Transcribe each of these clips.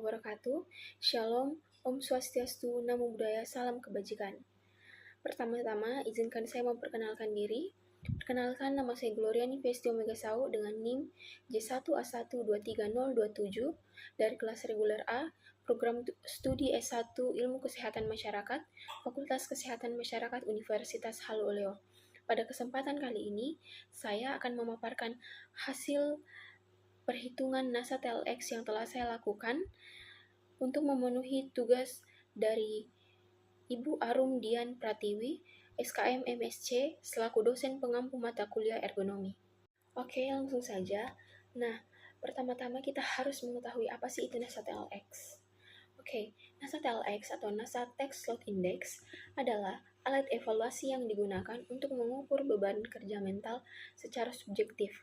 wabarakatuh. Shalom, Om Swastiastu, Namo Buddhaya, Salam Kebajikan. Pertama-tama, izinkan saya memperkenalkan diri. Perkenalkan, nama saya Gloria Nivesti Omega Sau dengan NIM J1A1230027 dari kelas reguler A, program studi S1 Ilmu Kesehatan Masyarakat, Fakultas Kesehatan Masyarakat Universitas Halu Oleo. Pada kesempatan kali ini, saya akan memaparkan hasil perhitungan NASA TLX yang telah saya lakukan untuk memenuhi tugas dari Ibu Arum Dian Pratiwi, SKM MSc, selaku dosen pengampu mata kuliah ergonomi. Oke, langsung saja. Nah, pertama-tama kita harus mengetahui apa sih itu NASA TLX. Oke, NASA TLX atau NASA Task Load Index adalah alat evaluasi yang digunakan untuk mengukur beban kerja mental secara subjektif.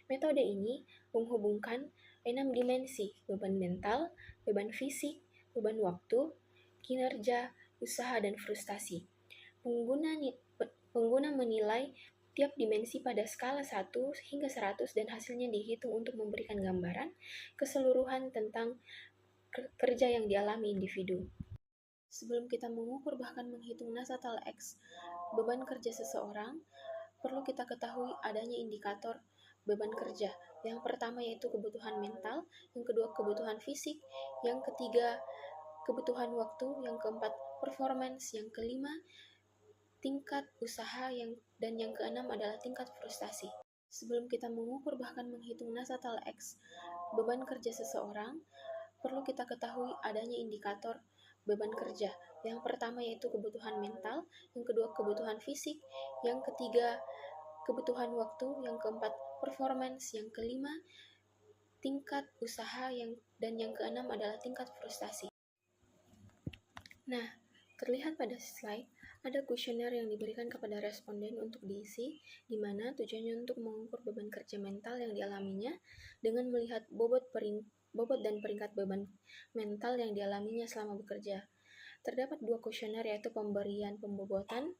Metode ini menghubungkan 6 dimensi: beban mental, beban fisik, beban waktu, kinerja, usaha, dan frustasi. Pengguna menilai tiap dimensi pada skala 1 hingga 100 dan hasilnya dihitung untuk memberikan gambaran keseluruhan tentang kerja yang dialami individu. Sebelum kita mengukur bahkan menghitung NASA TLX beban kerja seseorang, perlu kita ketahui adanya indikator beban kerja. Yang pertama yaitu kebutuhan mental, yang kedua kebutuhan fisik, yang ketiga kebutuhan waktu, yang keempat performance, yang kelima tingkat usaha, dan yang keenam adalah tingkat frustasi. Sebelum kita mengukur bahkan menghitung NASA TLX beban kerja seseorang, perlu kita ketahui adanya indikator beban kerja. Yang pertama yaitu kebutuhan mental, yang kedua kebutuhan fisik, yang ketiga kebutuhan waktu, yang keempat performance, yang kelima tingkat usaha, dan yang keenam adalah tingkat frustasi. Nah, terlihat pada slide ada kuesioner yang diberikan kepada responden untuk diisi, di mana tujuannya untuk mengukur beban kerja mental yang dialaminya dengan melihat bobot dan peringkat beban mental yang dialaminya selama bekerja. Terdapat 2 kuesioner yaitu pemberian pembobotan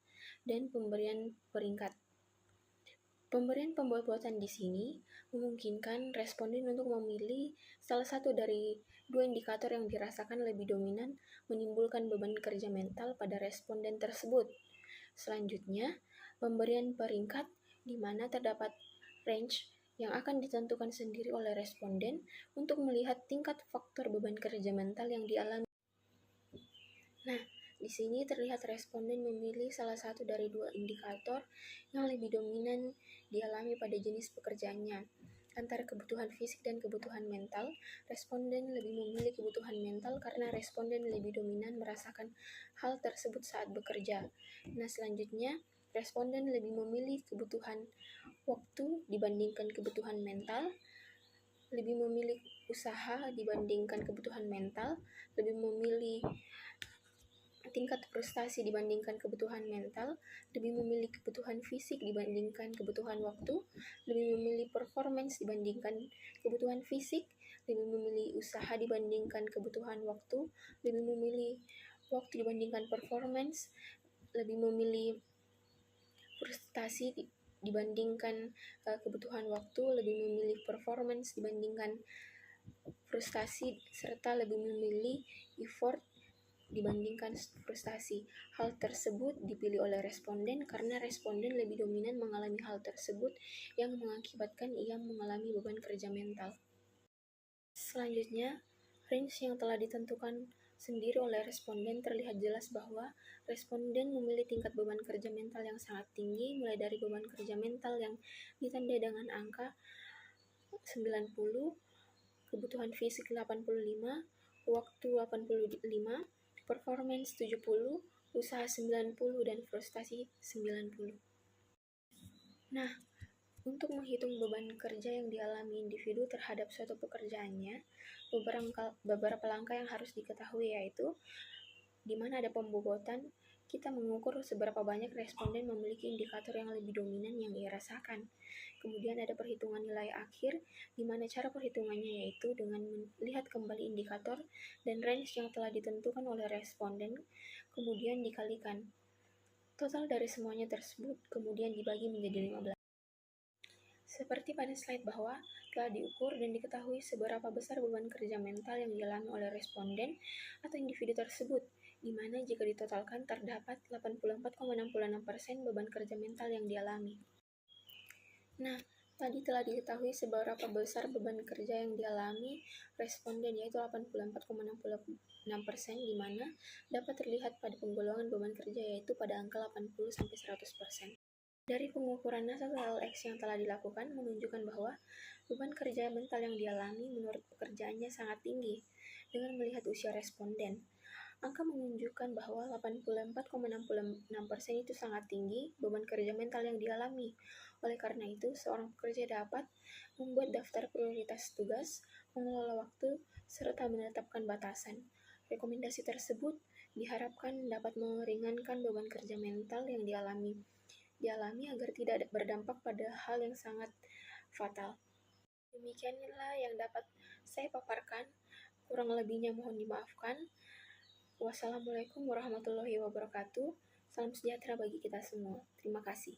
dan pemberian peringkat. Pemberian pembobotan di sini memungkinkan responden untuk memilih salah satu dari 2 indikator yang dirasakan lebih dominan menimbulkan beban kerja mental pada responden tersebut. Selanjutnya, pemberian peringkat di mana terdapat range yang akan ditentukan sendiri oleh responden untuk melihat tingkat faktor beban kerja mental yang dialami. Nah, di sini terlihat responden memilih salah satu dari 2 indikator yang lebih dominan dialami pada jenis pekerjaannya. Antara kebutuhan fisik dan kebutuhan mental, responden lebih memilih kebutuhan mental karena responden lebih dominan merasakan hal tersebut saat bekerja. Nah, selanjutnya, responden lebih memilih kebutuhan waktu dibandingkan kebutuhan mental, lebih memilih usaha dibandingkan kebutuhan mental, lebih memilih tingkat frustasi dibandingkan kebutuhan mental, lebih memilih kebutuhan fisik dibandingkan kebutuhan waktu, lebih memilih performance dibandingkan kebutuhan fisik, lebih memilih usaha dibandingkan kebutuhan waktu, lebih memilih waktu dibandingkan performance, lebih memilih frustasi dibandingkan kebutuhan waktu, lebih memilih performance dibandingkan frustasi, serta lebih memilih effort dibandingkan frustasi. Hal tersebut dipilih oleh responden karena responden lebih dominan mengalami hal tersebut yang mengakibatkan ia mengalami beban kerja mental. Selanjutnya, range yang telah ditentukan sendiri oleh responden terlihat jelas bahwa responden memilih tingkat beban kerja mental yang sangat tinggi, mulai dari beban kerja mental yang ditandai dengan angka 90, kebutuhan fisik 85, waktu 85, performance 70, usaha 90, dan frustasi 90. Nah, untuk menghitung beban kerja yang dialami individu terhadap suatu pekerjaannya, beberapa langkah yang harus diketahui yaitu di mana ada pembobotan, kita mengukur seberapa banyak responden memiliki indikator yang lebih dominan yang ia rasakan. Kemudian ada perhitungan nilai akhir, di mana cara perhitungannya yaitu dengan melihat kembali indikator dan range yang telah ditentukan oleh responden, kemudian dikalikan total dari semuanya tersebut, kemudian dibagi menjadi 15. Seperti pada slide bawah, telah diukur dan diketahui seberapa besar beban kerja mental yang dialami oleh responden atau individu tersebut, di mana jika ditotalkan terdapat 84,66% beban kerja mental yang dialami. Nah, tadi telah diketahui seberapa besar beban kerja yang dialami responden, yaitu 84,66%, di mana dapat terlihat pada penggolongan beban kerja yaitu pada angka 80-100%. Dari pengukuran NASA LX yang telah dilakukan menunjukkan bahwa beban kerja mental yang dialami menurut pekerjaannya sangat tinggi. Dengan melihat usia responden, angka menunjukkan bahwa 84,66% itu sangat tinggi beban kerja mental yang dialami. Oleh karena itu, seorang pekerja dapat membuat daftar prioritas tugas, mengelola waktu, serta menetapkan batasan. Rekomendasi tersebut diharapkan dapat meringankan beban kerja mental yang dialami agar tidak berdampak pada hal yang sangat fatal. Demikianlah yang dapat saya paparkan. Kurang lebihnya mohon dimaafkan. Wassalamualaikum warahmatullahi wabarakatuh. Salam sejahtera bagi kita semua. Terima kasih.